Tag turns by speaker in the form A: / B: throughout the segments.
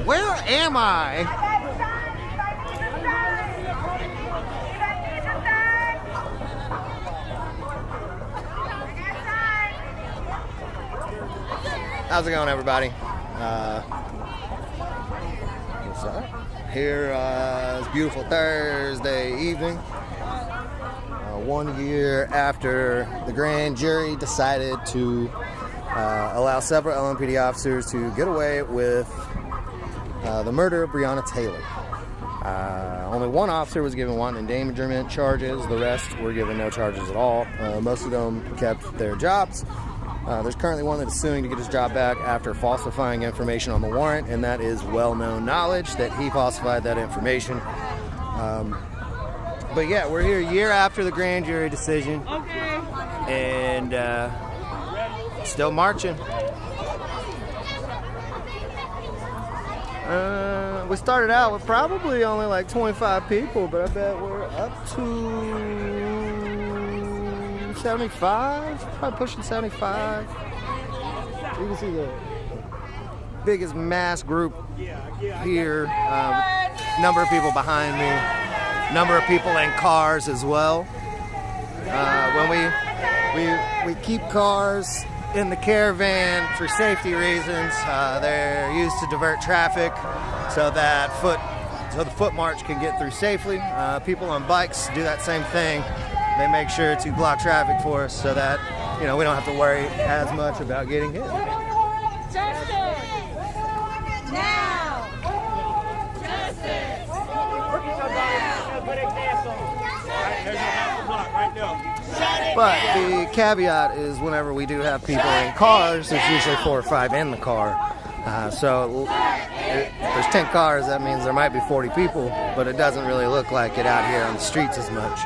A: Where am I? How's it going, everybody? What's up? Here is beautiful Thursday evening. 1 year after the grand jury decided to allow several LMPD officers to get away with the murder of Breonna Taylor. Only one officer was given wanton endangerment charges. The rest were given no charges at all. Most of them kept their jobs. There's currently one that is suing to get his job back after falsifying information on the warrant, and that is well-known knowledge that he falsified that information. But yeah, we're here a year after the grand jury decision, and still marching. We started out with probably only like 25 people, but I bet we're up to 75, probably pushing 75. You can see the biggest mass group here. Number of people behind me, number of people in cars as well. When we keep cars in the caravan for safety reasons, they're used to divert traffic so that the foot march can get through safely. People on bikes do that same thing. They make sure to block traffic for us so that, we don't have to worry as much about getting hit.
B: Justice! Now! Justice!
A: But the caveat is whenever we do have people in cars, there's usually 4 or 5 in the car. So if there's 10 cars, that means there might be 40 people, but it doesn't really look like it out here on the streets as much.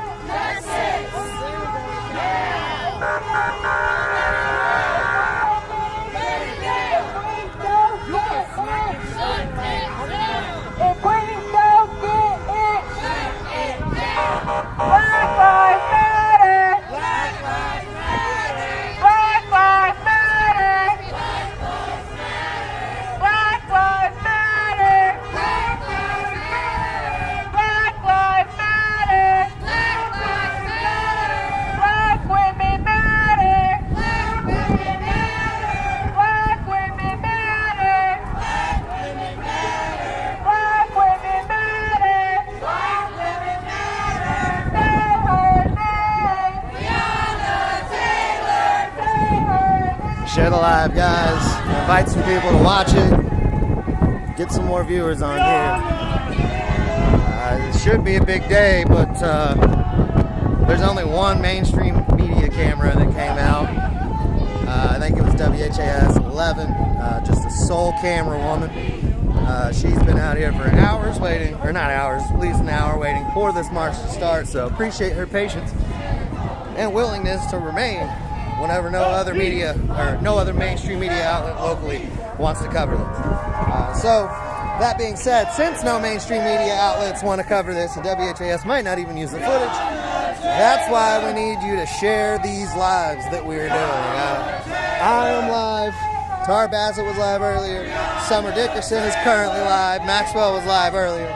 A: Share the live, guys. Invite some people to watch it. Get some more viewers on here. It should be a big day, but there's only one mainstream media camera that came out. I think it was WHAS 11, just a sole camera woman. She's been out here for hours waiting, or not hours, at least an hour waiting for this march to start, so appreciate her patience and willingness to remain whenever no other media or no other mainstream media outlet locally wants to cover this. So that being said, since no mainstream media outlets want to cover this and WHAS might not even use the footage, that's why we need you to share these lives that we're doing. I am live. Tar Bassett was live earlier. Summer Dickerson is currently live. Maxwell was live earlier.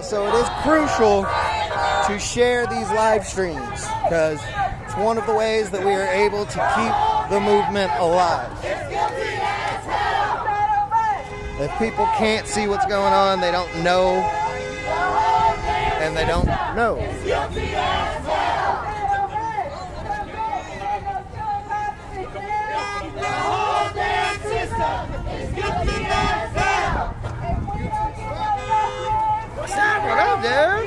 A: So it is crucial to share these live streams because it's one of the ways that we are able to keep the movement alive. If people can't see what's going on, they don't know, and they don't know. What's up? What up, dude?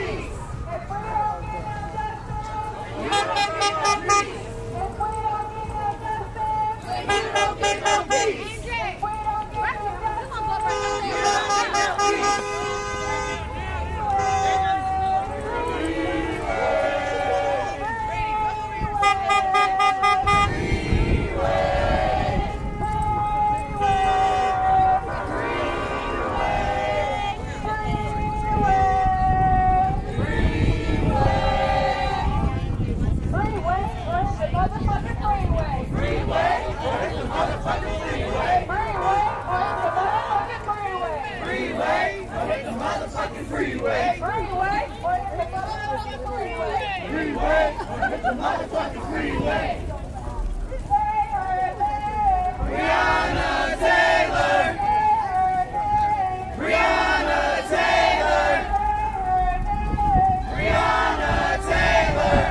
B: motherfucking freeway. Breonna Taylor. Breonna Taylor. Breonna Taylor.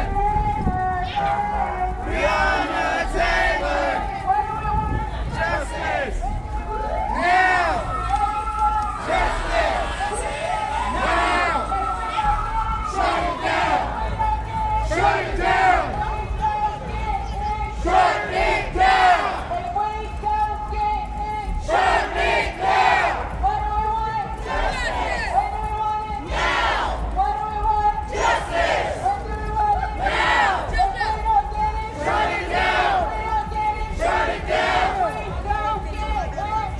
B: Breonna Taylor. Justice. Now. Justice. Now. Shut it down. Shut it down. Shut it down. Shut it down. What do we want? Justice. What do we want? Now. What do we want? Justice. What do we want? Now. Justice. Shut it down. Shut it down.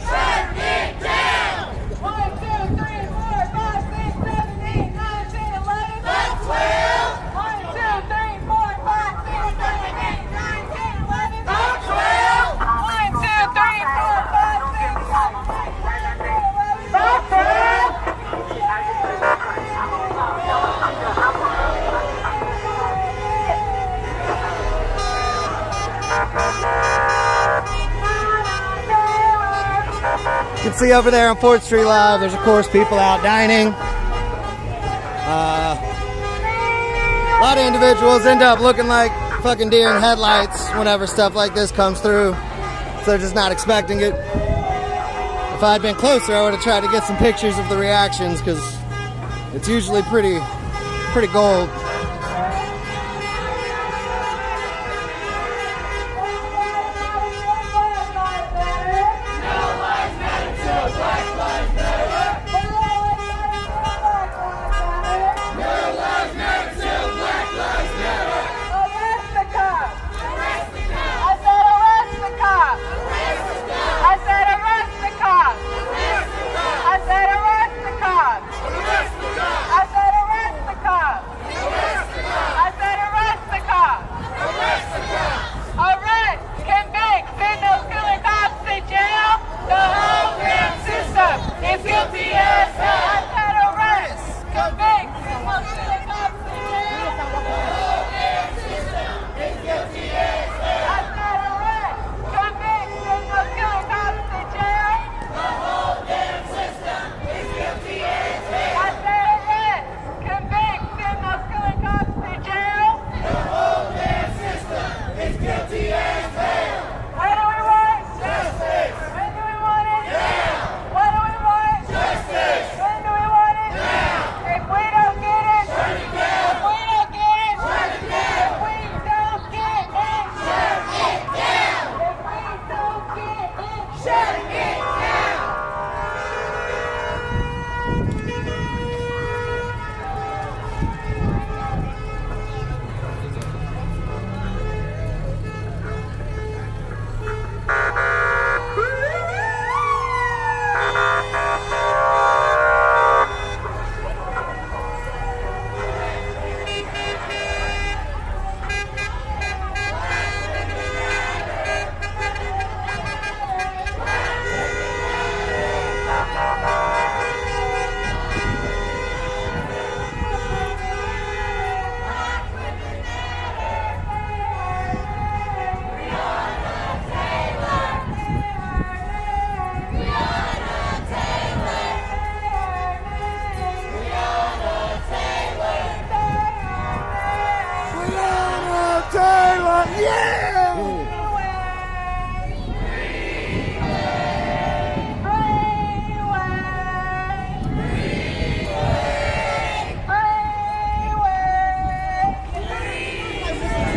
B: Shut it down. 1, 2, 3, 4, 5, 6, 7, 8, 9, 10, 11. That's 12. 1, 2, 3, 4, 5, 6, 7, 8, 9, 10, 11. That's 12. 1, 2, 3, 4, 5, 6, 7, 8, 9, 10, 11. That's 12.
A: You can see over there on 4th Street Live, there's of course people out dining. A lot of individuals end up looking like fucking deer in headlights whenever stuff like this comes through. So they're just not expecting it. If I had been closer, I would have tried to get some pictures of the reactions because it's usually pretty gold.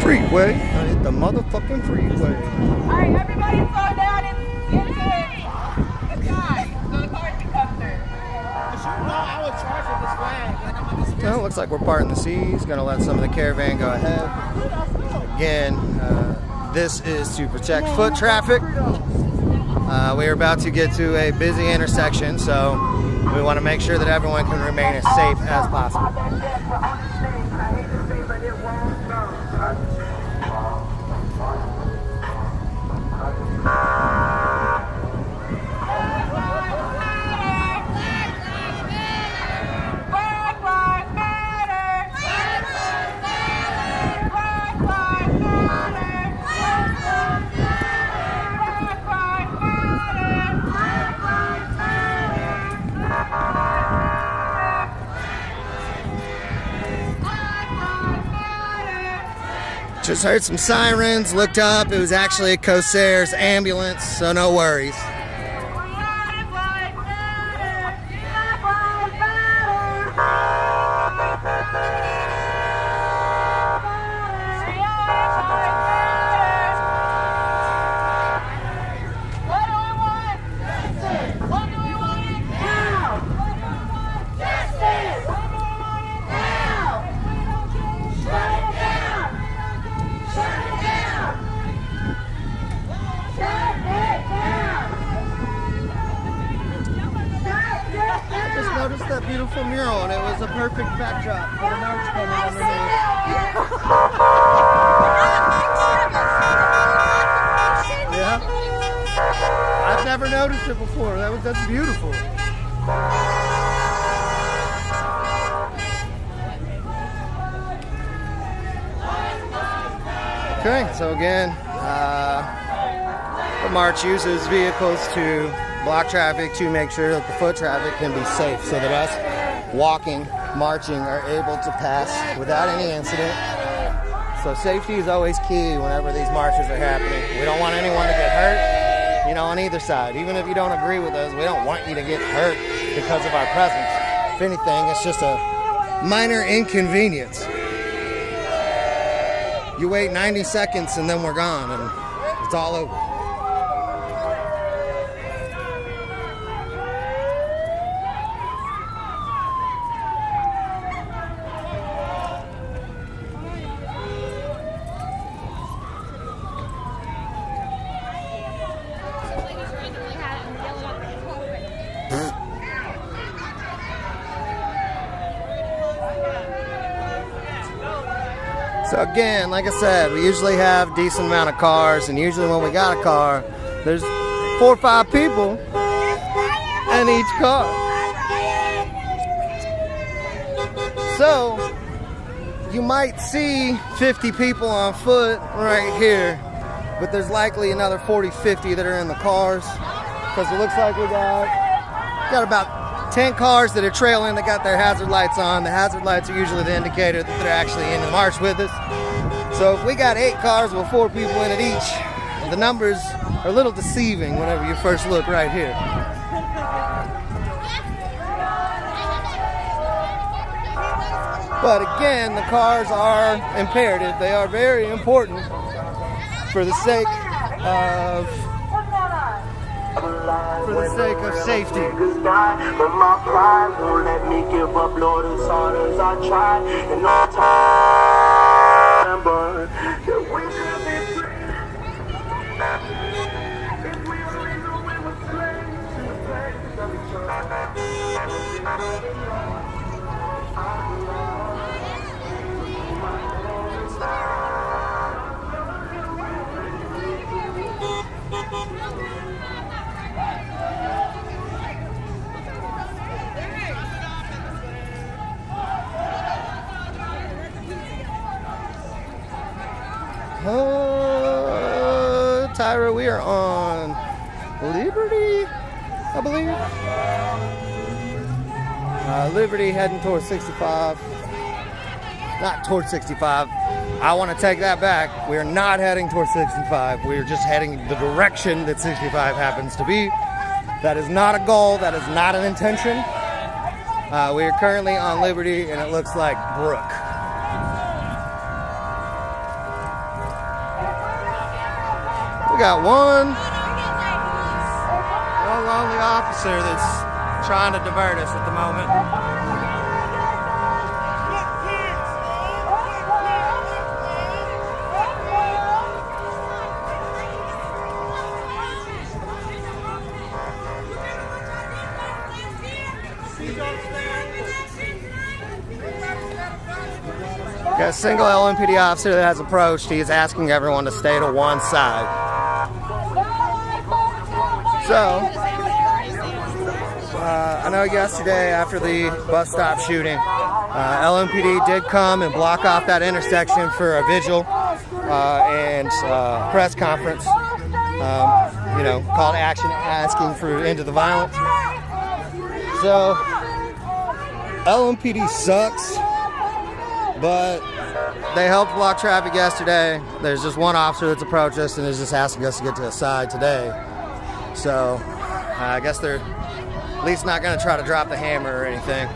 A: Freeway. I hit the motherfucking freeway.
B: Alright, everybody slow down and get to the sky so the cars can come through.
C: I would charge for this flag.
A: Well, it looks like we're parting the seas. Gonna let some of the caravan go ahead. Again, this is to protect foot traffic. We are about to get to a busy intersection, so we want to make sure that everyone can remain as safe as possible.
B: Black lives matter!
A: Just heard some sirens, looked up, it was actually a Corsair's ambulance, so no worries. Noticed that beautiful mural, and it was a perfect backdrop for the march coming underneath. Yeah, I've never noticed it before. That's beautiful. Okay, so again, the march uses vehicles to block traffic to make sure that the foot traffic can be safe so that us walking, marching are able to pass without any incident. So safety is always key whenever these marches are happening. We don't want anyone to get hurt, on either side. Even if you don't agree with us, we don't want you to get hurt because of our presence. If anything, it's just a minor inconvenience. You wait 90 seconds and then we're gone and it's all over. So again, like I said, we usually have a decent amount of cars, and usually when we got a car, there's 4 or 5 people in each car. So you might see 50 people on foot right here, but there's likely another 40, 50 that are in the cars, because it looks like we got about 10 cars that are trailing that got their hazard lights on. The hazard lights are usually the indicator that they're actually in the march with us. So if we got 8 cars with 4 people in it each, the numbers are a little deceiving whenever you first look right here. But again, the cars are imperative. They are very important for the sake of safety.
D: But my pride won't let me give up, Lord, as hard as I try. And all time, but that we could be free. If we only knew we were slaves to the pains of each other.
A: Tyra, we are on Liberty, I believe. Liberty heading towards 65. Not towards 65. I want to take that back. We are not heading towards 65. We are just heading the direction that 65 happens to be. That is not a goal. That is not an intention. We are currently on Liberty, and it looks like Brook. We got one lonely officer that's trying to divert us at the moment. Got a single LMPD officer that has approached. He is asking everyone to stay to one side. So, I know yesterday after the bus stop shooting, LMPD did come and block off that intersection for a vigil and press conference, call to action asking for end of the violence. So, LMPD sucks. But they helped block traffic yesterday. There's just one officer that's approached us and is just asking us to get to the side today. So I guess they're at least not going to try to drop the hammer or anything.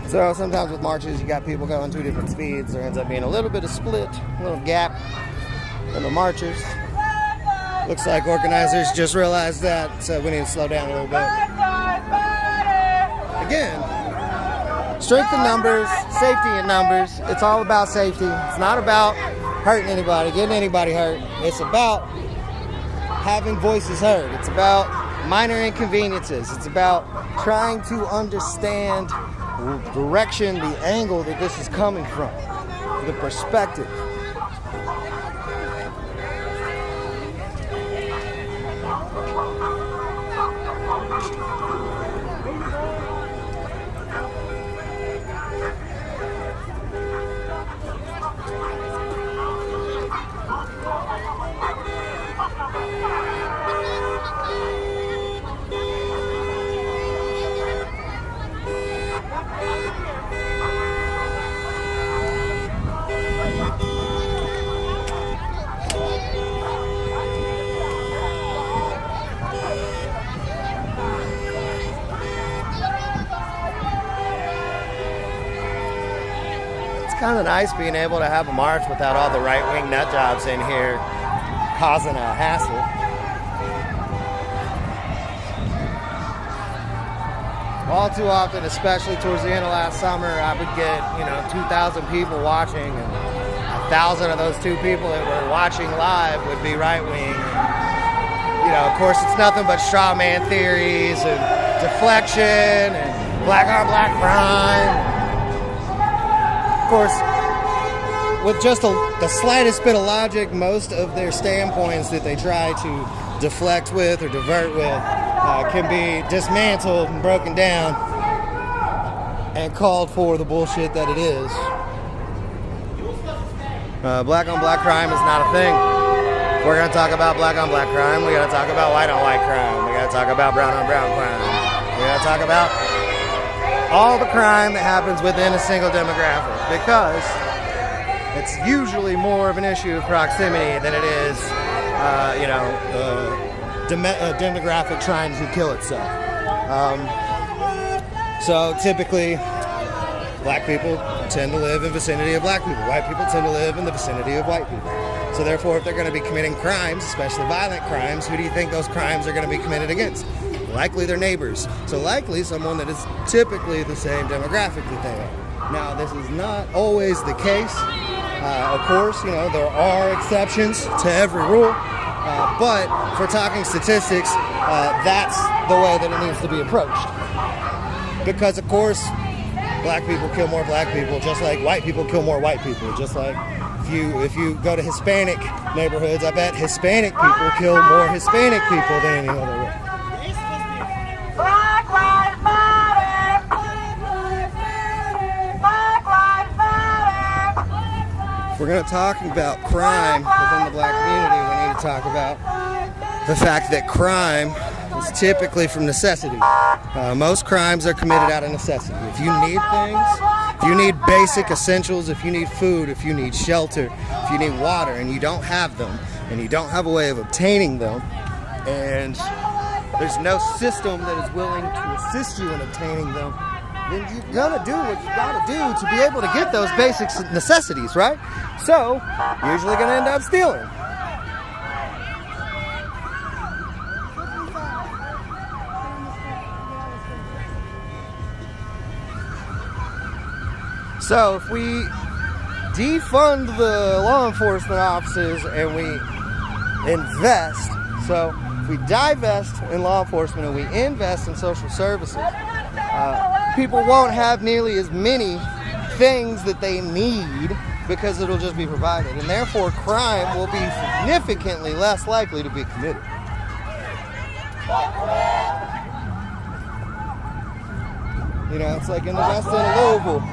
A: So sometimes with marches, you got people going 2 different speeds. There ends up being a little bit of split, a little gap in the marchers. Looks like organizers just realized that, so we need to slow down a little bit. Again, strength in numbers, safety in numbers. It's all about safety. It's not about hurting anybody, getting anybody hurt. It's about having voices heard. It's about minor inconveniences. It's about trying to understand the direction, the angle that this is coming from, the perspective. Kind of nice being able to have a march without all the right-wing nut jobs in here causing a hassle. All too often, especially towards the end of last summer, I would get 2,000 people watching, and 1,000 of those 2 people that were watching live would be right-wing. Of course, it's nothing but straw man theories and deflection and black on black crime. Of course, with just the slightest bit of logic, most of their standpoints that they try to deflect with or divert with can be dismantled and broken down and called for the bullshit that it is. Black on black crime is not a thing. If we're going to talk about black on black crime, we got to talk about white on white crime. We got to talk about brown on brown crime. We got to talk about all the crime that happens within a single demographic, because it's usually more of an issue of proximity than it is, a demographic trying to kill itself. So typically, black people tend to live in the vicinity of black people. White people tend to live in the vicinity of white people. So therefore, if they're going to be committing crimes, especially violent crimes, who do you think those crimes are going to be committed against? Likely their neighbors. So likely someone that is typically the same demographic that they are. Now, this is not always the case. Of course, there are exceptions to every rule. But for talking statistics, that's the way that it needs to be approached. Because, of course, black people kill more black people, just like white people kill more white people. Just like if you go to Hispanic neighborhoods, I bet Hispanic people kill more Hispanic people than any other way.
B: Black Lives Matter. Black Lives Matter.
A: If we're going to talk about crime within the black community, we need to talk about the fact that crime is typically from necessity. Most crimes are committed out of necessity. If you need things, if you need basic essentials, if you need food, if you need shelter, if you need water, and you don't have them, and you don't have a way of obtaining them, and there's no system that is willing to assist you in obtaining them, then you're gonna do what you gotta do to be able to get those basic necessities, right? So, you're usually gonna end up stealing. So if we defund the law enforcement officers and we invest, so if we divest in law enforcement and we invest in social services, people won't have nearly as many things that they need because it'll just be provided. And therefore crime will be significantly less likely to be committed. You know, it's like in the west end of Louisville.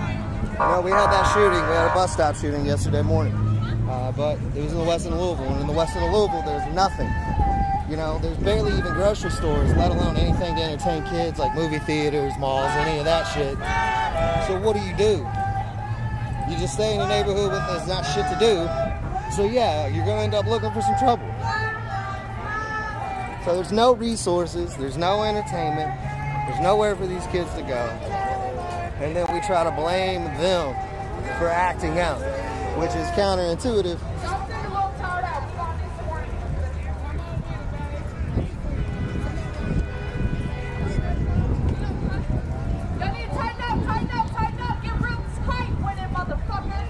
A: You know, we had that shooting. We had a bus stop shooting yesterday morning. But it was in the west end of Louisville. And in the west end of Louisville, there's nothing. You know, there's barely even grocery stores, let alone anything to entertain kids like movie theaters, malls, any of that shit. So what do? You just stay in a neighborhood with there's not shit to do. So yeah, you're going to end up looking for some trouble. So there's no resources, there's no entertainment, there's nowhere for these kids to go. And then we try to blame them for acting out, which is counterintuitive.
B: Tighten up, get real tight with it, motherfuckers.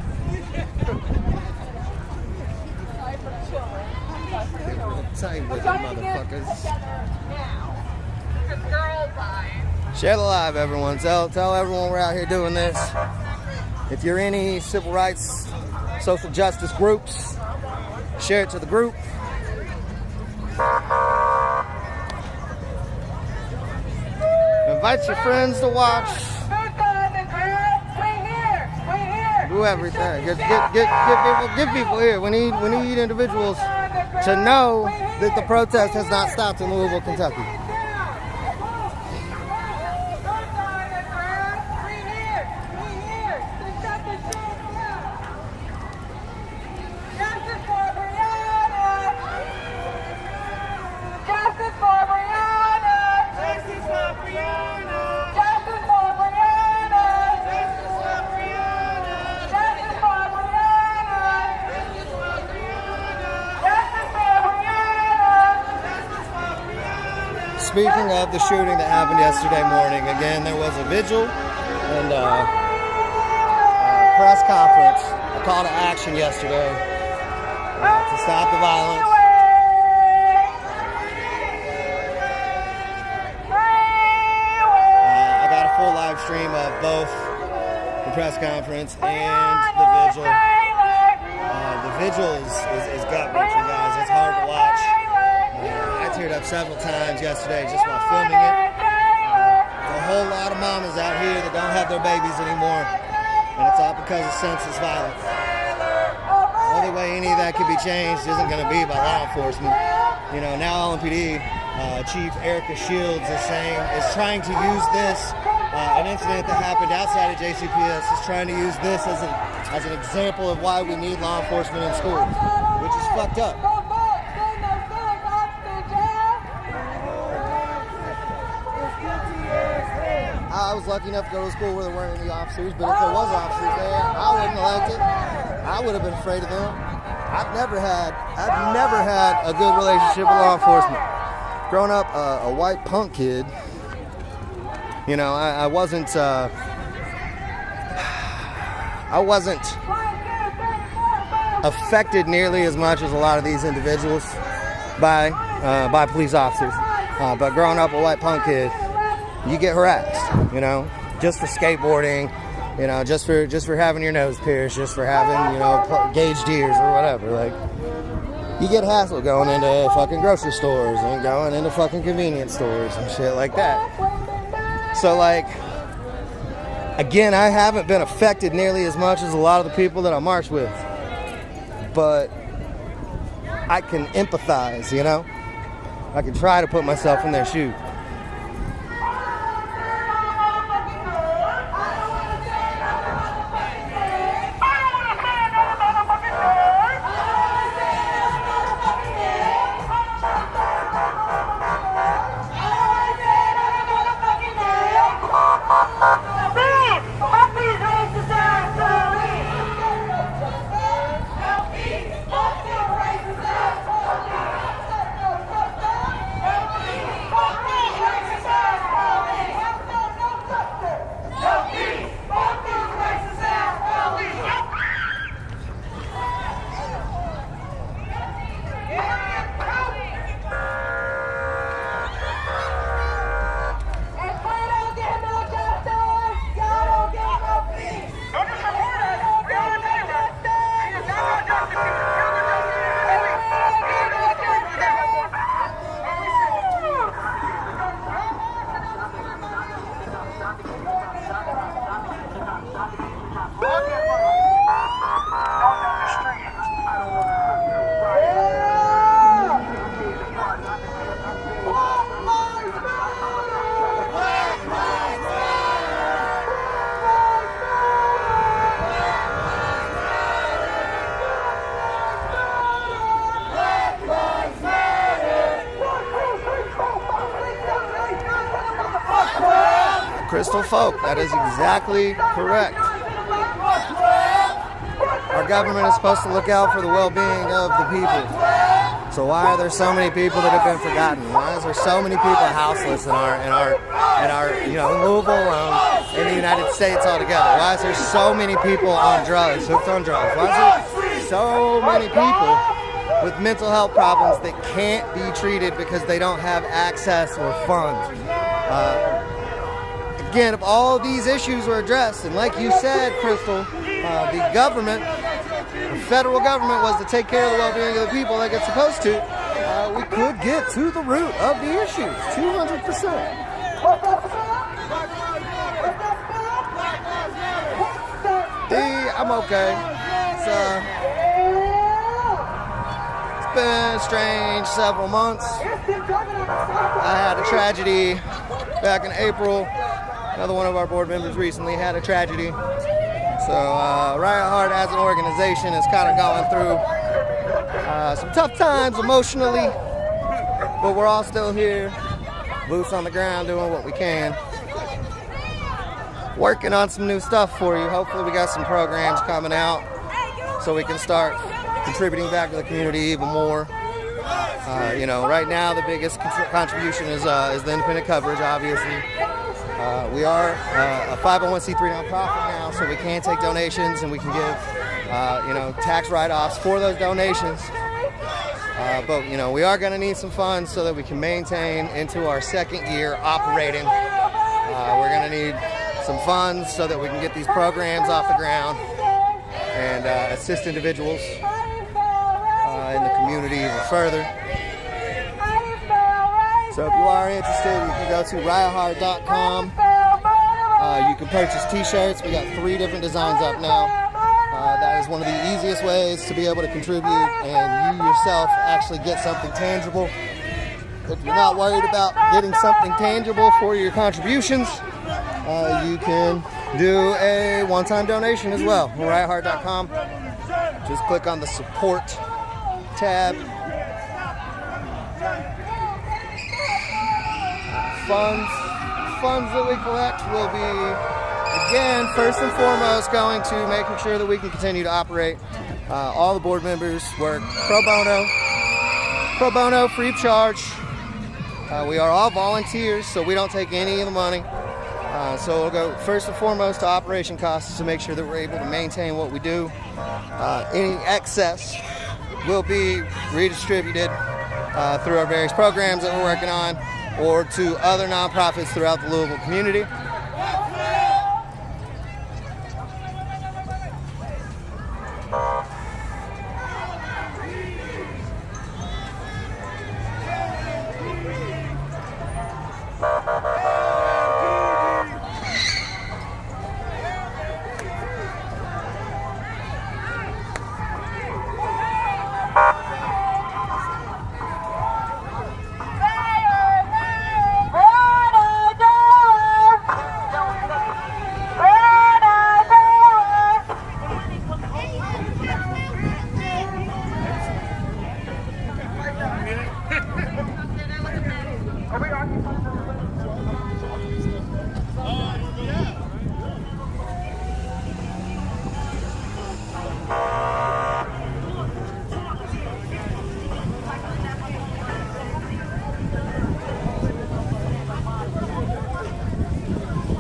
A: Tight with it, motherfuckers.
B: Now, because girls dying.
A: Share the live, everyone. Tell everyone we're out here doing this. If you're any civil rights, social justice groups, share it to the group. Invite your friends to watch. Do everything. Give people here. We need individuals to know that the protest has not stopped in Louisville, Kentucky. Speaking of the shooting that happened yesterday morning, again, there was a vigil and a press conference, a call to action yesterday to stop the violence. I got a full live stream of both the press conference and the vigil. The vigil is gut-wrenching, guys. It's hard to watch. I teared up several times yesterday just while filming it. A whole lot of mamas out here that don't have their babies anymore, and it's all because of senseless violence. The only way any of that could be changed isn't going to be by law enforcement. You know, now LMPD Chief Erica Shields is trying to use this, an incident that happened outside of JCPS, is trying to use this as an example of why we need law enforcement in schools, which is fucked up. I was lucky enough to go to school where there weren't any officers, but if there was officers there, I wouldn't have liked it. I would have been afraid of them. I've never had a good relationship with law enforcement. Growing up a white punk kid, you know, I wasn't affected nearly as much as a lot of these individuals. by police officers. But growing up a white punk kid, you get harassed, you know, just for skateboarding, you know, just for having your nose pierced, just for having, you know, gauged ears or whatever. Like, you get hassled going into fucking grocery stores and going into fucking convenience stores and shit like that. So, like, again, I haven't been affected nearly as much as a lot of the people that I march with, but I can empathize, you know? I can try to put myself in their shoes. Crystal folk, that is exactly correct. Our government is supposed to look out for the well-being of the people. So why are there so many people that have been forgotten? Why is there so many people houseless in our you know, in Louisville alone, in the United States altogether? Why is there so many people on drugs, hooked on drugs? Why is there so many people with mental health problems that can't be treated because they don't have access or funds? Again, if all these issues were addressed, and like you said, Crystal, the government, the federal government, was to take care of the well-being of the people like it's supposed to, we could get to the root of the issues, 200%. I'm okay. It's been strange several months. I had a tragedy back in April. Another one of our board members recently had a tragedy. So Riot Heart as an organization is kind of going through some tough times emotionally, but we're all still here, boots on the ground, doing what we can. Working on some new stuff for you. Hopefully we got some programs coming out so we can start contributing back to the community even more. You know, right now the biggest contribution is the independent coverage, obviously. We are a 501c3 nonprofit now, so we can take donations and we can give, you know, tax write-offs for those donations. But, you know, we are going to need some funds so that we can maintain into our second year operating. We're going to need some funds so that we can get these programs off the ground and assist individuals in the community even further. So if you are interested, you can go to yheir.com. You can purchase t-shirts. We got 3 different designs up now. That is one of the easiest ways to be able to contribute and you yourself actually get something tangible. If you're not worried about getting something tangible for your contributions, you can do a one-time donation as well. yheir.com. Just click on the support tab. Funds that we collect will be, again, first and foremost, going to making sure that we can continue to operate. All the board members work pro bono, free of charge. We are all volunteers, so we don't take any of the money. So we'll go first and foremost to operation costs to make sure that we're able to maintain what we do. Any excess will be redistributed through our various programs that we're working on, or to other nonprofits throughout the Louisville community.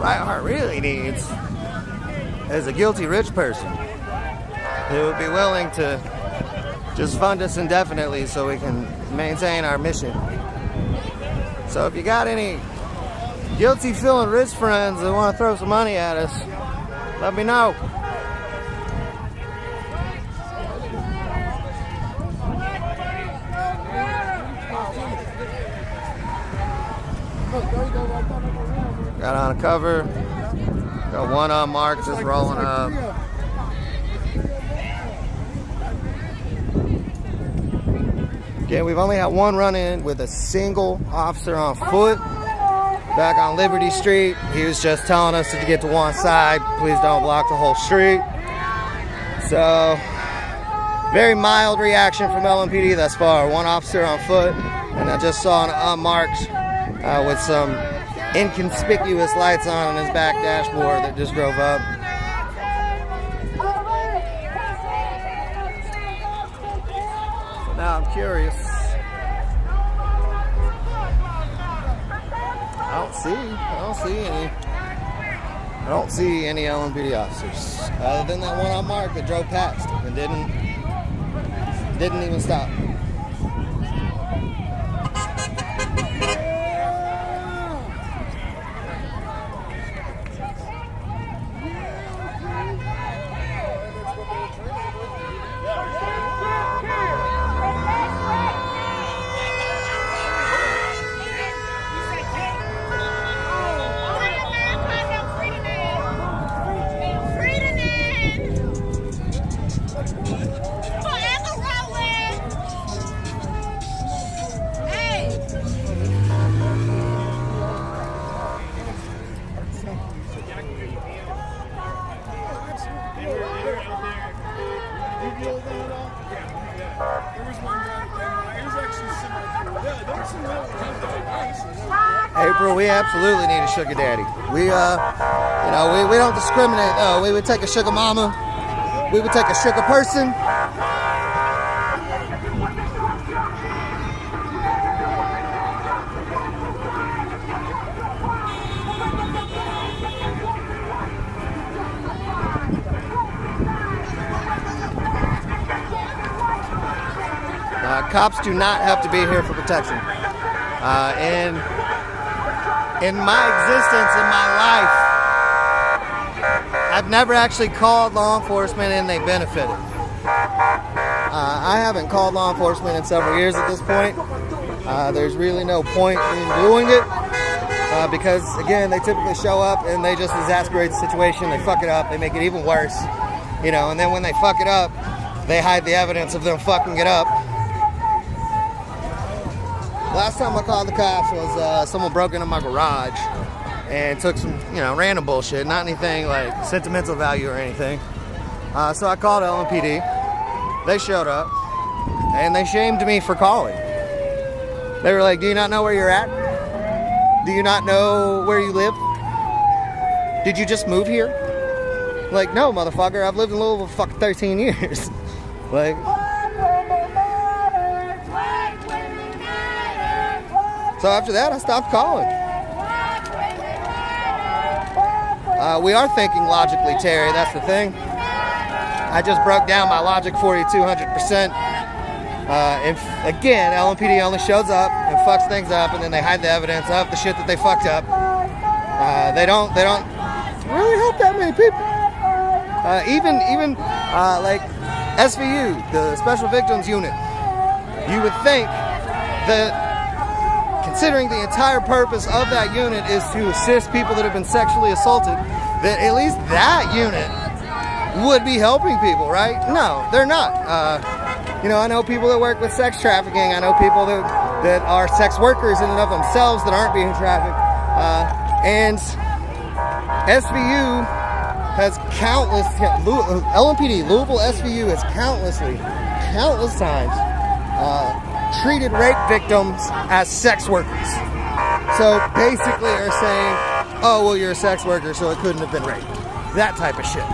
A: Yheir really needs is a guilty rich person who would be willing to just fund us indefinitely so we can maintain our mission. So if you got any guilty feeling rich friends that want to throw some money at us, let me know. Got on a cover. Got one unmarked just rolling up. Again, we've only had one run-in with a single officer on foot back on Liberty Street. He was just telling us to get to one side. Please don't block the whole street. So, very mild reaction from LMPD thus far. One officer on foot, and I just saw an unmarked with some inconspicuous lights on his back dashboard that just drove up. So now I'm curious. I don't see any LMPD officers other than that one unmarked that drove past and didn't even stop. April, we absolutely need a sugar daddy. We don't discriminate though. We would take a sugar mama. We would take a sugar person. Cops do not have to be here for protection. In my existence, in my life, I've never actually called law enforcement and they benefited. I haven't called law enforcement in several years at this point. There's really no point in doing it because, again, they typically show up and they just exasperate the situation. They fuck it up. They make it even worse. And then when they fuck it up, they hide the evidence of them fucking it up. Last time I called the cops was someone broke into my garage and took some, random bullshit, not anything like sentimental value or anything. So I called LMPD. They showed up and they shamed me for calling. They were like, "Do you not know where you're at? Do you not know where you live? Did you just move here?" Like, no, motherfucker, I've lived in Louisville for fucking 13 years. Like, so after that, I stopped calling. We are thinking logically, Terry. That's the thing. I just broke down my logic 4,200%. And again, LMPD only shows up and fucks things up, and then they hide the evidence of the shit that they fucked up. They don't really help that many people. Even like SVU, the Special Victims Unit. You would think that, considering the entire purpose of that unit is to assist people that have been sexually assaulted, that at least that unit would be helping people, right? No, they're not. You know, I know people that work with sex trafficking. I know people that are sex workers in and of themselves that aren't being trafficked. And SVU has countless, LMPD, Louisville SVU has countless times treated rape victims as sex workers. So basically are saying, oh, well, you're a sex worker, so it couldn't have been rape. That type of shit.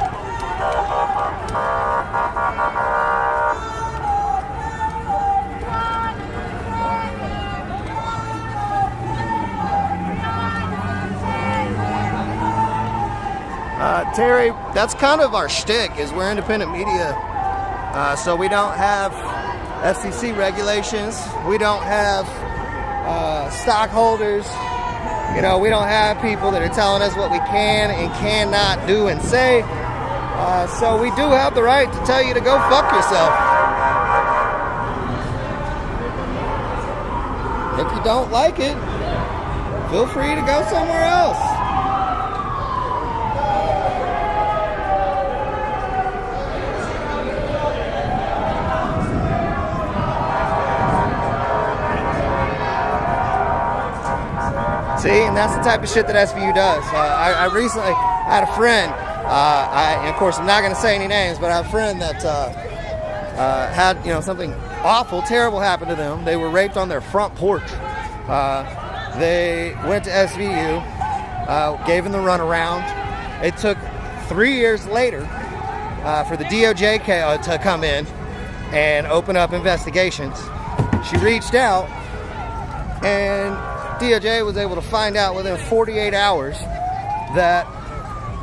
A: Terry, that's kind of our shtick, is we're independent media. So we don't have FCC regulations. We don't have stockholders. You know, we don't have people that are telling us what we can and cannot do and say. So we do have the right to tell you to go fuck yourself. If you don't like it, feel free to go somewhere else. See, and that's the type of shit that SVU does. I recently had a friend, and of course I'm not going to say any names, but I have a friend that had, you know, something awful, terrible happen to them. They were raped on their front porch. They went to SVU, gave them the runaround. It took 3 years later for the DOJ to come in and open up investigations. She reached out, and DOJ was able to find out within 48 hours that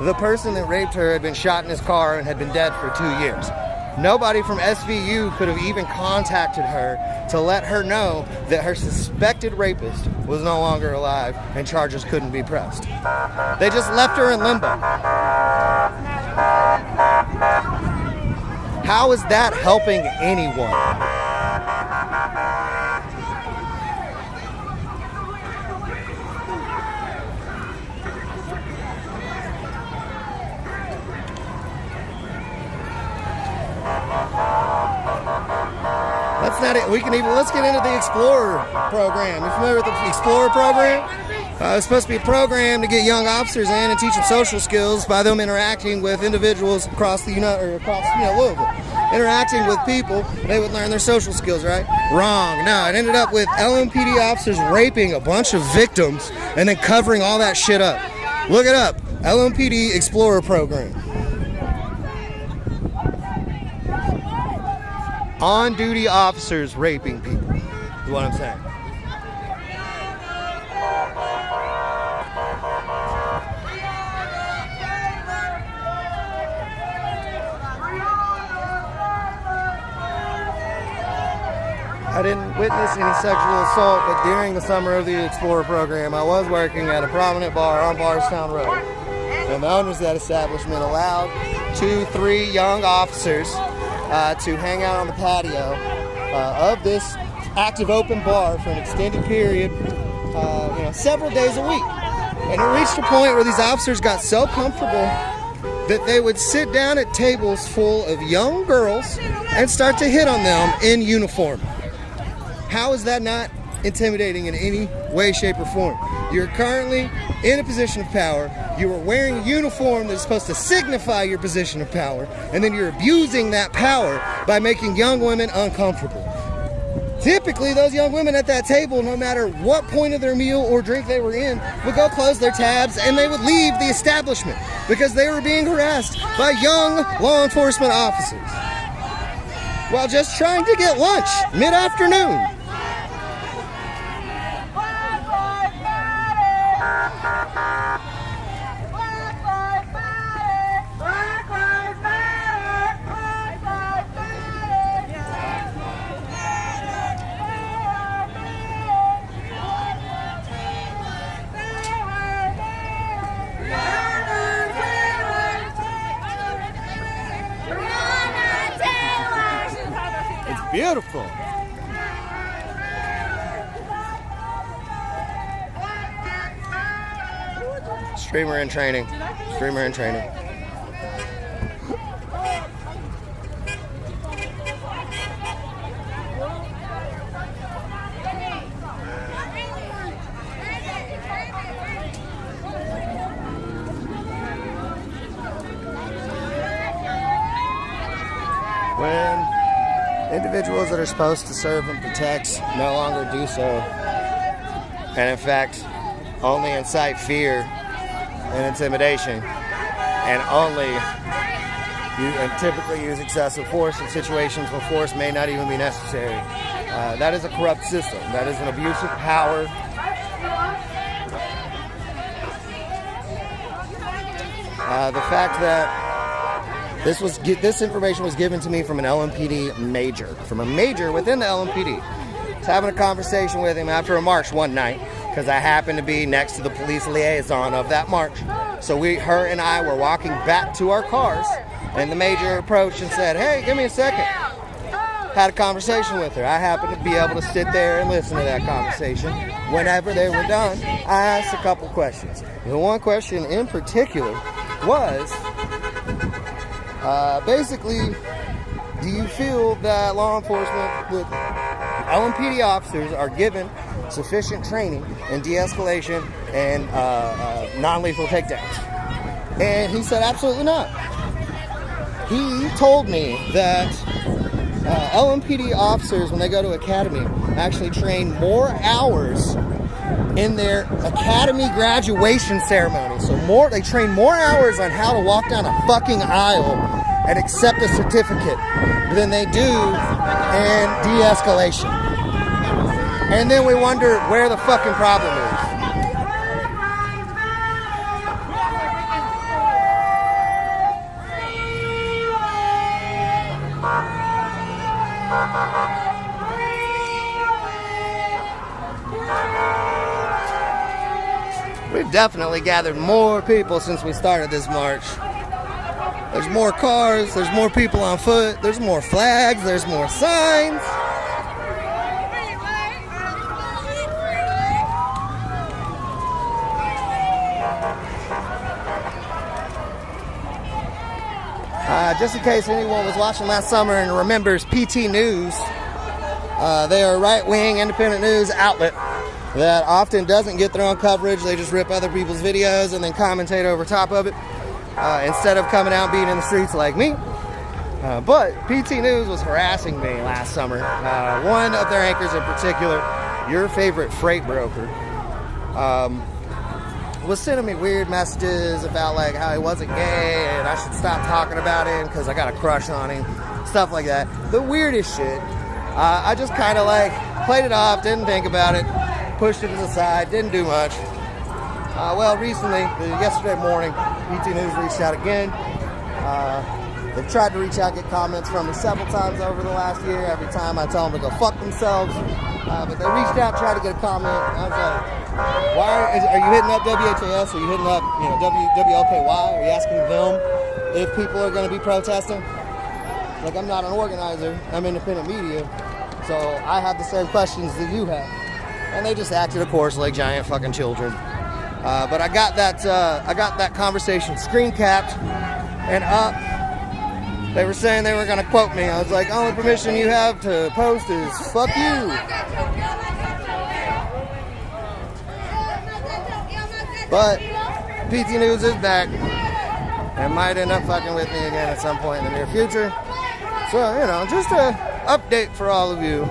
A: the person that raped her had been shot in his car and had been dead for 2 years. Nobody from SVU could have even contacted her to let her know that her suspected rapist was no longer alive and charges couldn't be pressed. They just left her in limbo. How is that helping anyone? That's not it. Let's get into the Explorer program. You familiar with the Explorer program? It's supposed to be a program to get young officers in and teach them social skills by them interacting with individuals across Louisville. Interacting with people, they would learn their social skills, right? Wrong. No, it ended up with LMPD officers raping a bunch of victims and then covering all that shit up. Look it up. LMPD Explorer program. On-duty officers raping people, is what I'm saying. I didn't witness any sexual assault, but during the summer of the Explorer program, I was working at a prominent bar on Barstown Road. And the owners of that establishment allowed 2-3 young officers to hang out on the patio of this active open bar for an extended period, several days a week. And it reached a point where these officers got so comfortable that they would sit down at tables full of young girls and start to hit on them in uniform. How is that not intimidating in any way, shape, or form? You're currently in a position of power. You are wearing a uniform that's supposed to signify your position of power, and then you're abusing that power by making young women uncomfortable. Typically, those young women at that table, no matter what point of their meal or drink they were in, would go close their tabs and they would leave the establishment because they were being harassed by young law enforcement officers while just trying to get lunch mid-afternoon. Streamer in training. Streamer in training. When individuals that are supposed to serve and protect no longer do so, and in fact only incite fear and intimidation, and typically use excessive force in situations where force may not even be necessary. That is a corrupt system. That is an abuse of power. The fact that this information was given to me from an LMPD major, from a major within the LMPD. I was having a conversation with him after a march one night because I happened to be next to the police liaison of that march. So her and I were walking back to our cars, and the major approached and said, "Hey, give me a second." Had a conversation with her. I happened to be able to sit there and listen to that conversation. Whenever they were done, I asked a couple questions. The one question in particular was, basically, do you feel that law enforcement with LMPD officers are given sufficient training in de-escalation and non-lethal takedowns? And he said absolutely not. He told me that LMPD officers, when they go to academy, actually train more hours in their academy graduation ceremony. So they train more hours on how to walk down a fucking aisle and accept a certificate than they do in de-escalation. And then we wonder where the fucking problem is. We've definitely gathered more people since we started this march. There's more cars, there's more people on foot, there's more flags, there's more signs. Just in case anyone was watching last summer and remembers PT News, they are a right-wing independent news outlet that often doesn't get their own coverage. They just rip other people's videos and then commentate over top of it instead of coming out and being in the streets like me. But PT News was harassing me last summer. One of their anchors in particular, your favorite freight broker, was sending me weird messages about like how he wasn't gay and I should stop talking about him because I got a crush on him, stuff like that. The weirdest shit. I just kind of like played it off, didn't think about it, pushed it to the side, didn't do much. Well, recently, yesterday morning, PT News reached out again. They've tried to reach out, get comments from me several times over the last year. Every time I tell them to go fuck themselves. But they reached out, tried to get a comment. I was like, are you hitting up WHAS? Are you hitting up, WLKY? Are you asking them if people are going to be protesting? Like, I'm not an organizer. I'm independent media. So I have the same questions that you have. And they just acted, of course, like giant fucking children. But I got that conversation screen capped and up. They were saying they were going to quote me. I was like, only permission you have to post is fuck you. But PT News is back and might end up fucking with me again at some point in the near future. So, just an update for all of you.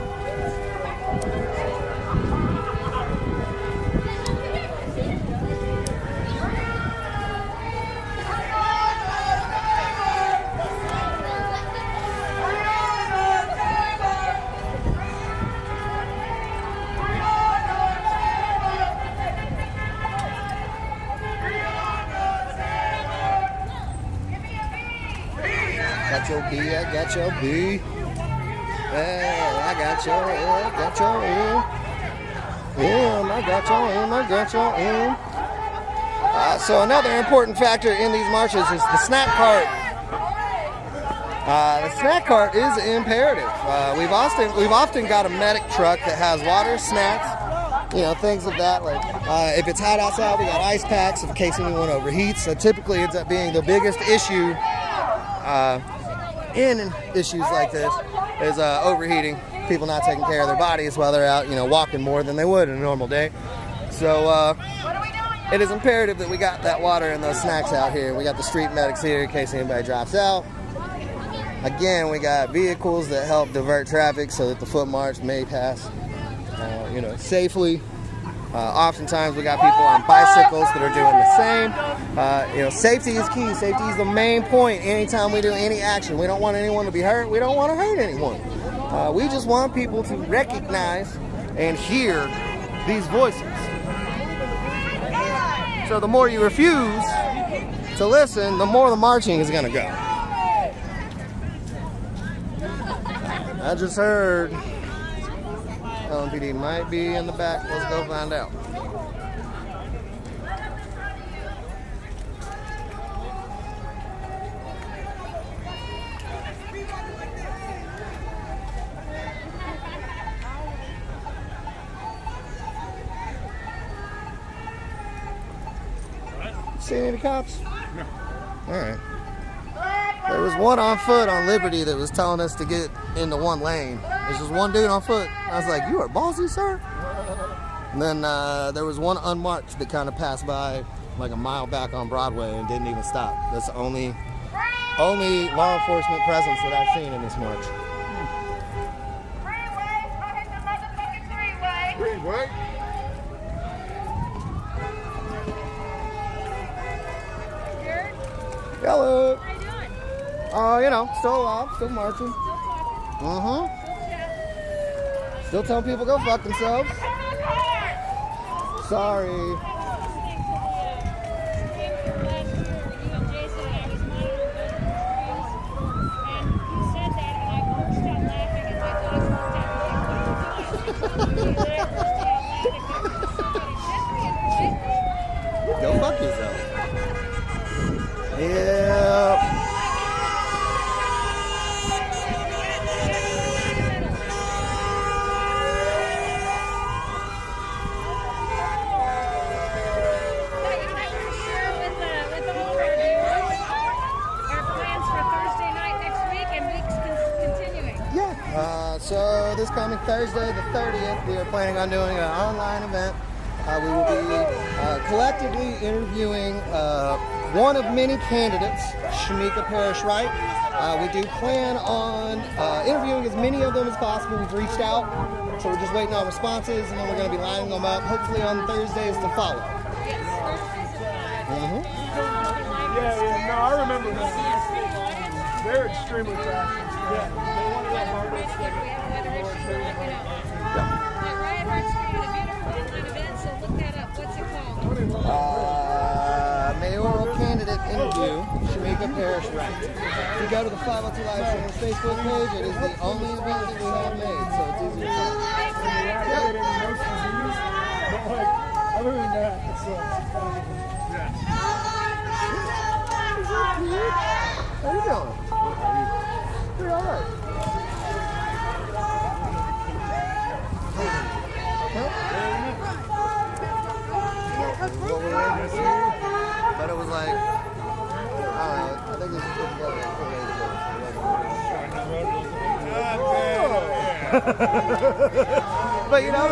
A: Got your B, I got your B. Hey, I got your M, I got your M. M, I got your M, I got your M. So another important factor in these marches is the snack cart. The snack cart is imperative. We've often got a medic truck that has water, snacks, you know, things of that. Like if it's hot outside, we got ice packs in case anyone overheats. So typically ends up being the biggest issue in issues like this is overheating. People not taking care of their bodies while they're out, you know, walking more than they would in a normal day. So it is imperative that we got that water and those snacks out here. We got the street medics here in case anybody drops out. Again, we got vehicles that help divert traffic so that the foot march may pass, you know, safely. Oftentimes we got people on bicycles that are doing the same. You know, safety is key. Safety is the main point anytime we do any action. We don't want anyone to be hurt. We don't want to hurt anyone. We just want people to recognize and hear these voices. So the more you refuse to listen, the more the marching is going to go. I just heard LMPD might be in the back. Let's go find out. See any cops? No. All right. There was one on foot on Liberty that was telling us to get into one lane. There's just one dude on foot. I was like, "You are ballsy, sir." And then there was one unmarked that kind of passed by like a mile back on Broadway and didn't even stop. That's the only law enforcement presence that I've seen in this march.
C: Freeway.
A: Hello.
B: How you doing?
A: You know, still alive, still marching. Still telling people go fuck themselves. Sorry. Go fuck yourself. Yeah. So this coming Thursday, the 30th, we are planning on doing an online event. We will be collectively interviewing one of many candidates, Shamika Parrish Wright. We do plan on interviewing as many of them as possible. We've reached out, so we're just waiting on responses, and then we're going to be lining them up, hopefully on Thursdays to follow.
C: Yeah, no, I remember that. They're extremely fast. Yeah, they wanted that market.
A: Mayoral Candidate interview, Shamika Parrish Wright. If you go to the 502 Live Streamers Facebook page, it is the only event that we have made, so it's easy to find.
C: Other than that, it's
A: How you doing? You're all right. But it was like, I don't know, I think it was put together like 4 days ago. But you know,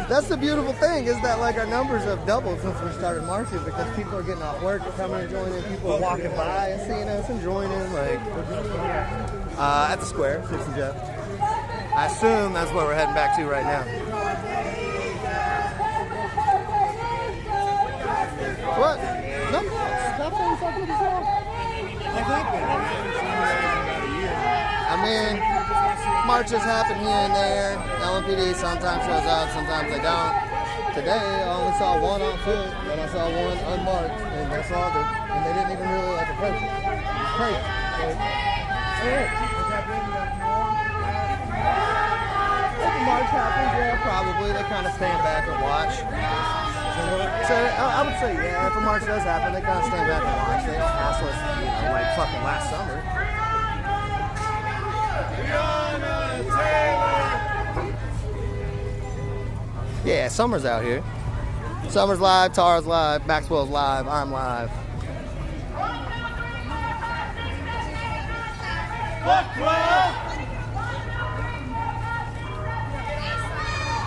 A: that's the beautiful thing is that like our numbers have doubled since we started marching because people are getting off work and coming and joining, people are walking by and seeing us and joining, like at the square, 60 Jeff. I assume that's what we're heading back to right now. What? No, stop saying something to yourself. I mean, marches happen here and there. LMPD sometimes shows up, sometimes they don't. Today, I only saw one on foot, and I saw one unmarked, and that's all. And they didn't even really like approach it. It's crazy. If the march happens, yeah, probably. They kind of stand back and watch. So I would say, yeah, if a march does happen, they kind of stand back and watch. They don't ask us, you know, like fucking last summer.
C: Breonna Taylor!
A: Yeah, Summer's out here. Summer's live, Tara's live, Maxwell's live, I'm live.
C: Fuck 12!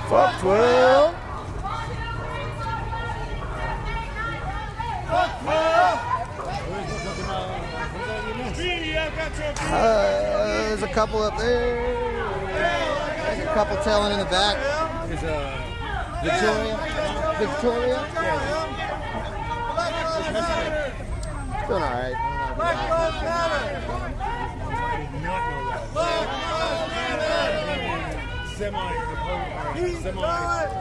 A: Fuck 12!
C: Fuck 12!
A: There's a couple up there. There's a couple telling in the back.
E: Is
A: Victoria? Doing alright.
E: semi.
C: Keep going!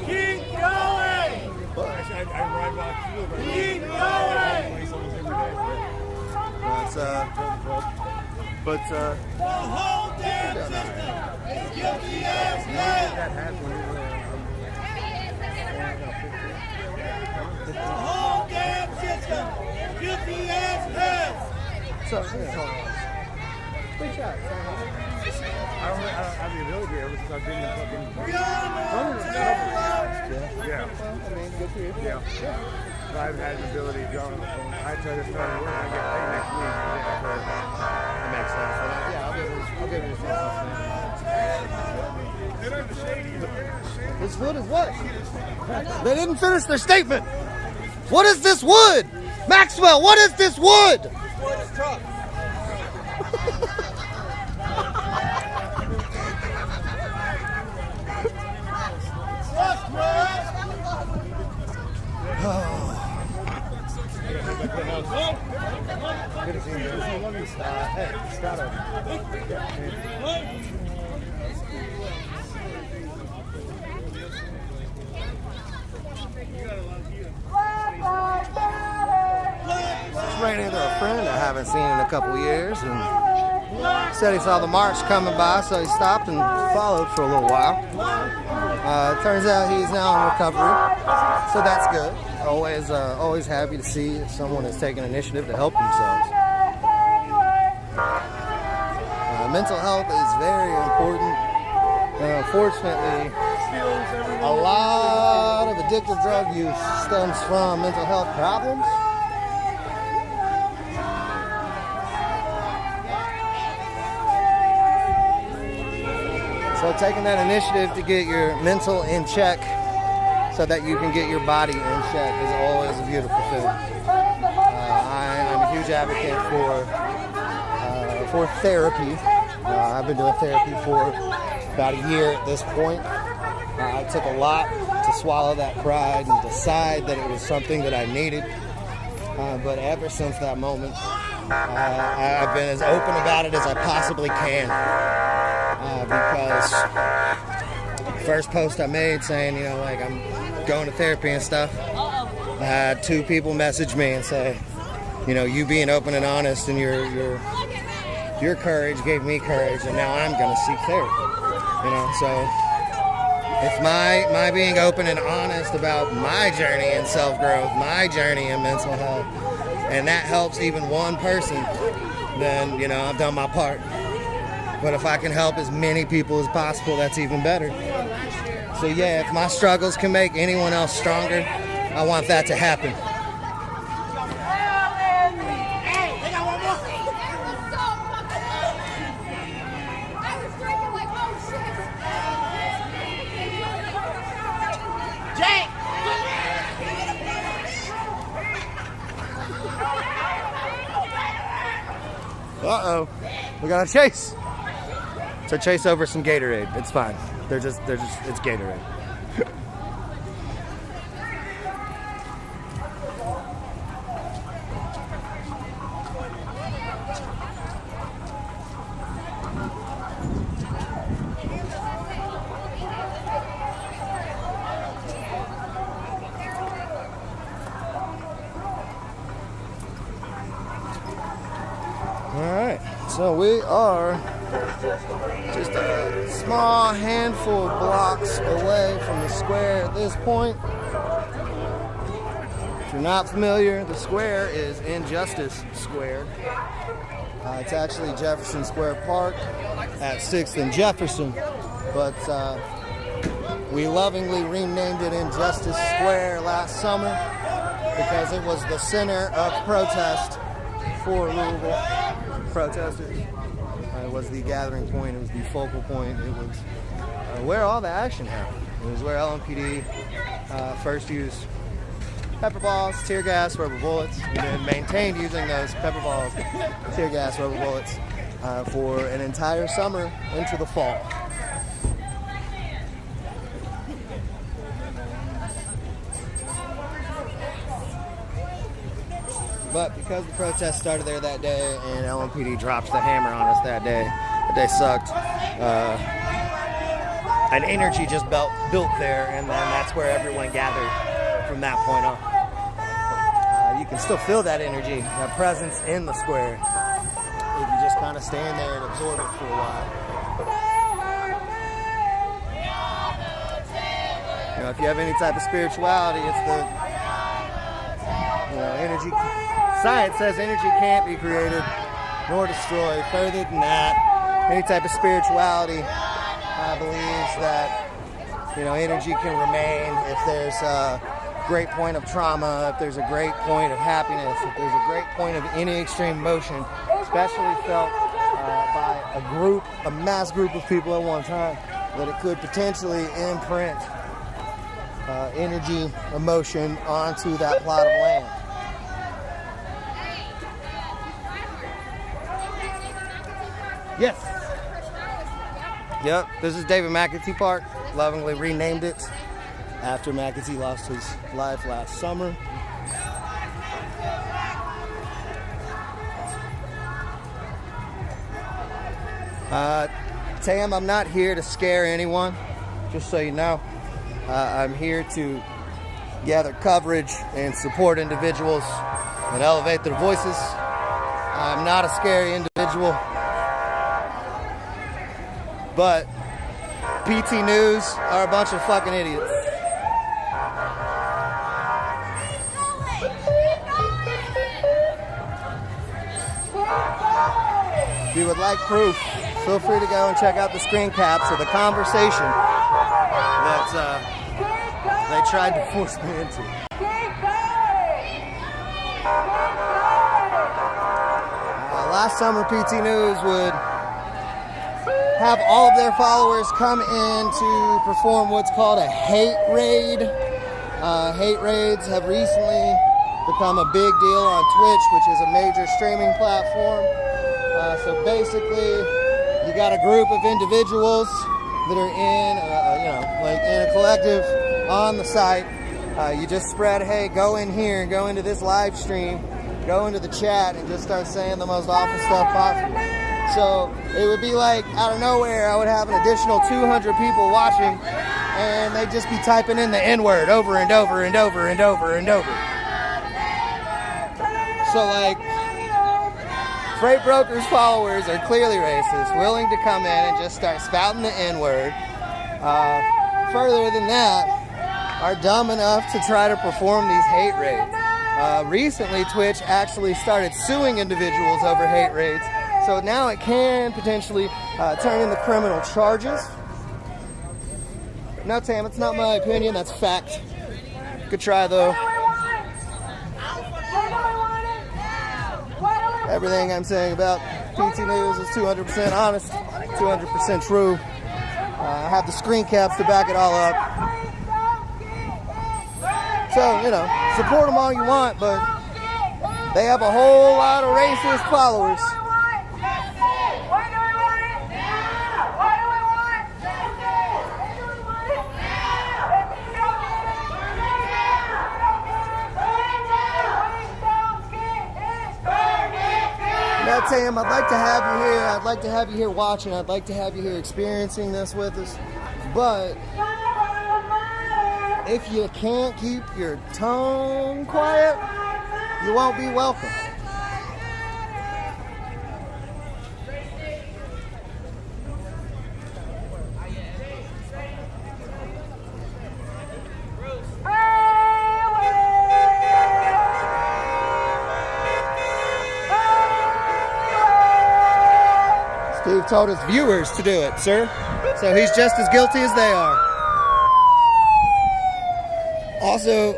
C: Keep going!
E: I ride by two of them.
C: Keep going!
A: But
C: The whole damn system is guilty as hell! The whole damn system guilty as hell!
E: I don't have the ability here because I've been in fucking.
C: Breonna Taylor!
E: Yeah. Yeah. But I haven't had an ability to go on the phone. I try to start work. I get paid next week.
A: that makes sense. Yeah, I'll give it a chance. This wood is what? They didn't finish their statement. What is this wood? Maxwell, what is this wood?
C: This wood is tough.
E: Good to see you.
A: Hey, Scott. Just ran into a friend I haven't seen in a couple years, and said he saw the march coming by, so he stopped and followed for a little while. Turns out he's now in recovery, so that's good. Always happy to see someone is taking initiative to help themselves. Mental health is very important. Unfortunately, a lot of addictive drug use stems from mental health problems. So taking that initiative to get your mental in check so that you can get your body in check is always a beautiful thing. I'm a huge advocate for therapy. I've been doing therapy for about a year at this point. It took a lot to swallow that pride and decide that it was something that I needed. But ever since that moment, I've been as open about it as I possibly can. Because first post I made saying, I'm going to therapy and stuff, I had 2 people message me and say, you being open and honest and your courage gave me courage, and now I'm going to seek therapy. So if my being open and honest about my journey in self-growth, my journey in mental health, and that helps even one person, then I've done my part. But if I can help as many people as possible, that's even better. So yeah, if my struggles can make anyone else stronger, I want that to happen. Uh-oh, we got a chase. So chase over some Gatorade. It's fine. It's Gatorade. All right, so we are just a small handful of blocks away from the square at this point. you're not familiar, the square is Injustice Square. It's actually Jefferson Square Park at 6th and Jefferson, but we lovingly renamed it Injustice Square last summer because it was the center of protest for Louisville protesters. It was the gathering point, it was the focal point, it was where all the action happened. It was where LMPD first used pepper balls, tear gas, rubber bullets, and then maintained using those pepper balls, tear gas, rubber bullets for an entire summer into the fall. But because the protest started there that day and LMPD dropped the hammer on us that day sucked. An energy just built there, and then that's where everyone gathered from that point on. You can still feel that energy, that presence in the square, if you just kind of stand there and absorb it for a while. You know, if you have any type of spirituality, it's the energy. Science says energy can't be created nor destroyed. Further than that, any type of spirituality believes that energy can remain if there's a great point of trauma, if there's a great point of happiness, if there's a great point of any extreme emotion, especially felt by a mass group of people at one time, that it could potentially imprint energy, emotion onto that plot of land. Yes. Yep, this is David McAtee Park. Lovingly renamed it after McAtee lost his life last summer. Tam, I'm not here to scare anyone, just so you know. I'm here to gather coverage and support individuals and elevate their voices. I'm not a scary individual. But PT News are a bunch of fucking idiots. If you would like proof, feel free to go and check out the screen caps of the conversation that they tried to force me into. Last summer, PT News would have all of their followers come in to perform what's called a hate raid. Hate raids have recently become a big deal on Twitch, which is a major streaming platform. So basically, you got a group of individuals that are in a collective on the site. You just spread, hey, go in here and go into this live stream, go into the chat and just start saying the most awful stuff possible. So it would be like, out of nowhere, I would have an additional 200 people watching, and they'd just be typing in the N-word over and over and over and over and over. So, like, freight brokers' followers are clearly racist, willing to come in and just start spouting the N-word. Further than that, are dumb enough to try to perform these hate raids. Recently, Twitch actually started suing individuals over hate raids. So now it can potentially turn into criminal charges. No, Tam, it's not my opinion. That's fact. Good try, though. Everything I'm saying about PT News is 200% honest, 200% true. I have the screen caps to back it all up. So, support them all you want, but they have a whole lot of racist followers. Now, Tam, I'd like to have you here. I'd like to have you here watching. I'd like to have you here experiencing this with us. But if you can't keep your tongue quiet, you won't be welcome. Steve told his viewers to do it, sir. So he's just as guilty as they are. Also,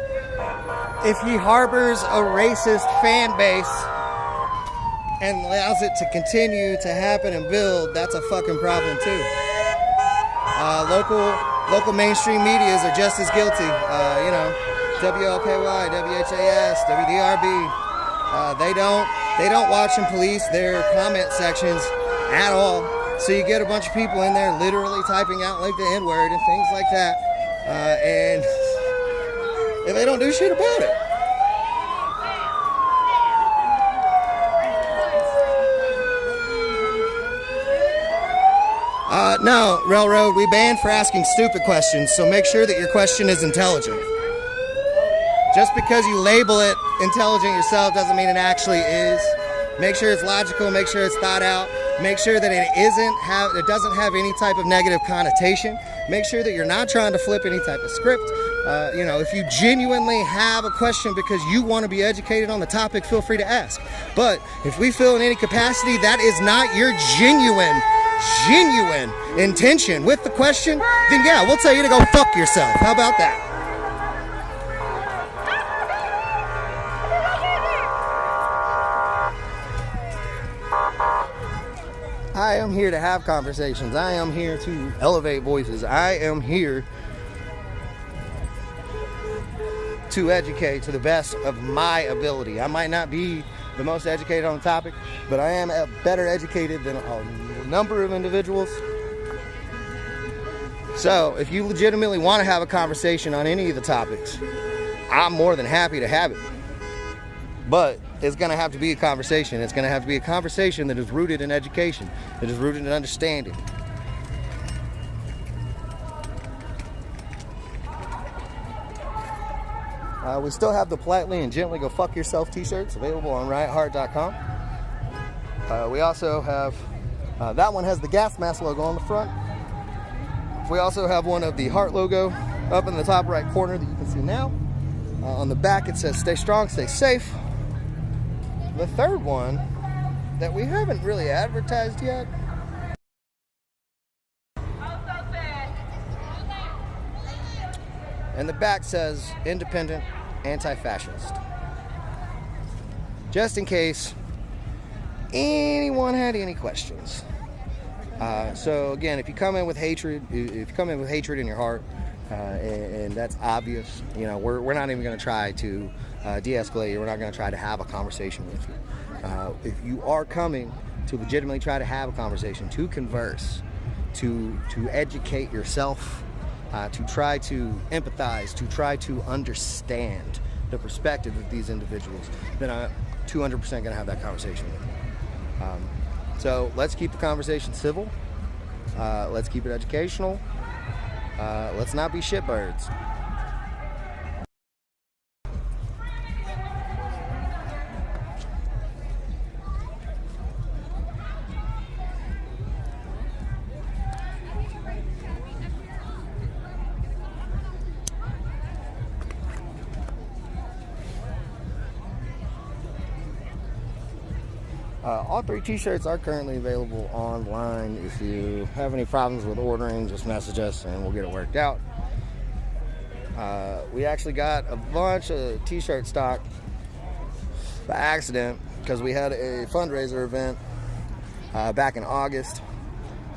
A: if he harbors a racist fan base and allows it to continue to happen and build, that's a fucking problem too. Local mainstream medias are just as guilty. You know, WLKY, WHAS, WDRB. They don't watch and police their comment sections at all. So you get a bunch of people in there literally typing out like the N-word and things like that, and they don't do shit about it. No, Railroad, we banned for asking stupid questions, so make sure that your question is intelligent. Just because you label it intelligent yourself doesn't mean it actually is. Make sure it's logical, make sure it's thought out, make sure that it doesn't have any type of negative connotation. Make sure that you're not trying to flip any type of script. You know, if you genuinely have a question because you want to be educated on the topic, feel free to ask. But if we feel in any capacity that is not your genuine intention with the question, then yeah, we'll tell you to go fuck yourself. How about that? I am here to have conversations. I am here to elevate voices. I am here to educate to the best of my ability. I might not be the most educated on the topic, but I am better educated than a number of individuals. So if you legitimately want to have a conversation on any of the topics, I'm more than happy to have it. But it's going to have to be a conversation. It's going to have to be a conversation that is rooted in education, that is rooted in understanding. We still have the politely and gently go fuck yourself t-shirts available on yheir.com. We also have, that one has the gas mask logo on the front. We also have one of the heart logo up in the top right corner that you can see now. On the back it says stay strong, stay safe. The third one that we haven't really advertised yet. And the back says independent, anti-fascist. Just in case anyone had any questions. So again, if you come in with hatred, in your heart, and that's obvious, you know, we're not even going to try to de-escalate you. We're not going to try to have a conversation with you. If you are coming to legitimately try to have a conversation, to converse, to educate yourself, to try to empathize, to try to understand the perspective of these individuals, then I'm 200% going to have that conversation with you. So let's keep the conversation civil. Let's keep it educational. Let's not be shitbirds. All 3 t-shirts are currently available online. If you have any problems with ordering, just message us and we'll get it worked out. We actually got a bunch of t-shirt stock by accident because we had a fundraiser event back in August.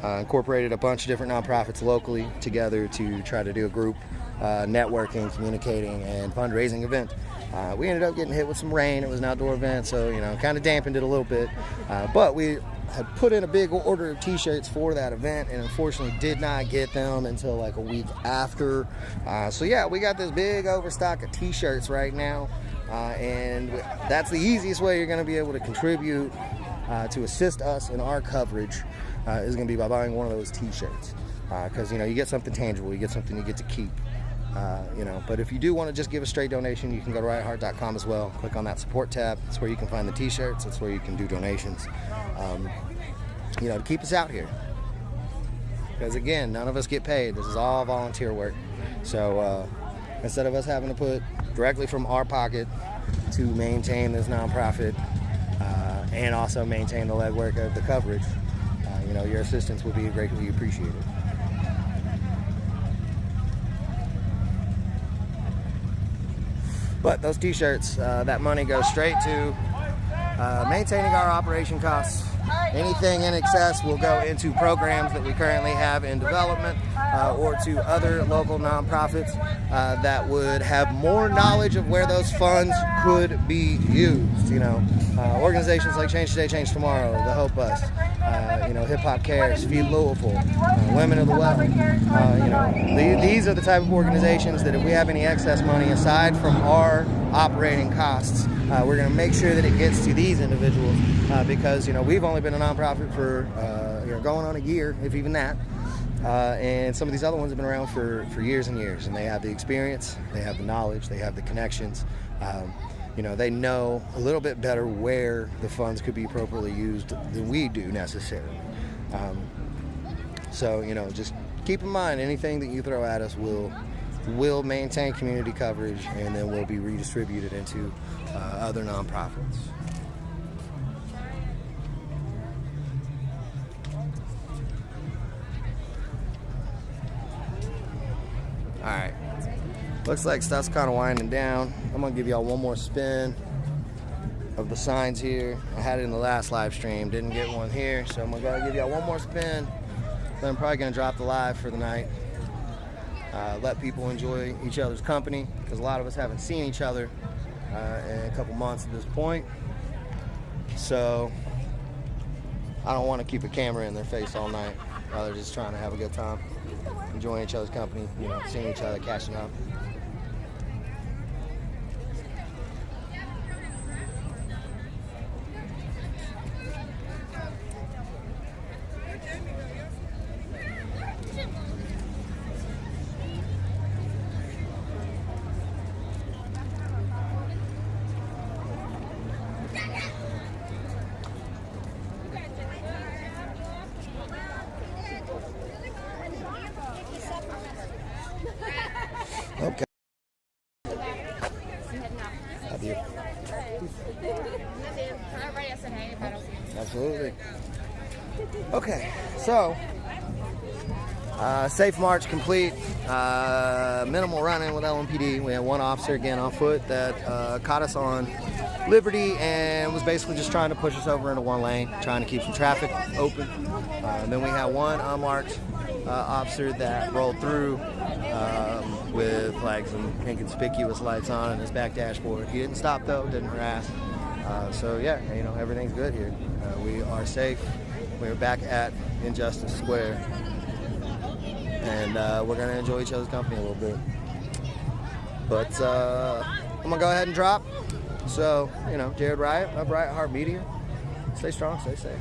A: Incorporated a bunch of different nonprofits locally together to try to do a group networking, communicating, and fundraising event. We ended up getting hit with some rain. It was an outdoor event, so, you know, kind of dampened it a little bit. But we had put in a big order of t-shirts for that event and unfortunately did not get them until like a week after. So yeah, we got this big overstock of t-shirts right now. And that's the easiest way you're going to be able to contribute to assist us in our coverage is going to be by buying one of those t-shirts. Because, you know, you get something tangible, you get something you get to keep. You know, but if you do want to just give a straight donation, you can go to yheir.com as well. Click on that support tab. That's where you can find the t-shirts. That's where you can do donations, you know, to keep us out here. Because again, none of us get paid. This is all volunteer work. So instead of us having to put directly from our pocket to maintain this nonprofit and also maintain the legwork of the coverage, you know, your assistance will be greatly appreciated. But those t-shirts, that money goes straight to maintaining our operation costs. Anything in excess will go into programs that we currently have in development, or to other local nonprofits that would have more knowledge of where those funds could be used. You know, organizations like Change Today, Change Tomorrow, the Hope Bus, you know, Hip Hop Cares, Feed Louisville, Women of the Well. You know, these are the type of organizations that if we have any excess money aside from our operating costs, we're going to make sure that it gets to these individuals, because, you know, we've only been a nonprofit for you know, going on a year, if even that, and some of these other ones have been around for years and years, and they have the experience, they have the knowledge, they have the connections. You know, they know a little bit better where the funds could be appropriately used than we do necessarily. So, you know, just keep in mind, anything that you throw at us will maintain community coverage, and then will be redistributed into other nonprofits. All right, looks like stuff's kind of winding down. I'm gonna give y'all one more spin of the signs here. I had it in the last live stream, didn't get one here, so I'm gonna give y'all one more spin. Then I'm probably gonna drop the live for the night. Let people enjoy each other's company, because a lot of us haven't seen each other in a couple months at this point. So I don't want to keep a camera in their face all night. Rather just trying to have a good time, enjoying each other's company, you know, seeing each other, catching up. Okay. Love you. Absolutely. Okay, so safe march complete. Minimal run-in with LMPD. We had one officer again on foot that caught us on Liberty and was basically just trying to push us over into one lane, trying to keep some traffic open. Then we had one unmarked officer that rolled through with like some inconspicuous lights on his back dashboard. He didn't stop though, didn't harass. So yeah, you know, everything's good here. We are safe. We're back at Injustice Square, and we're gonna enjoy each other's company a little bit. But I'm gonna go ahead and drop. So, you know, Jared Riot, Upright Heart Media. Stay strong, stay safe.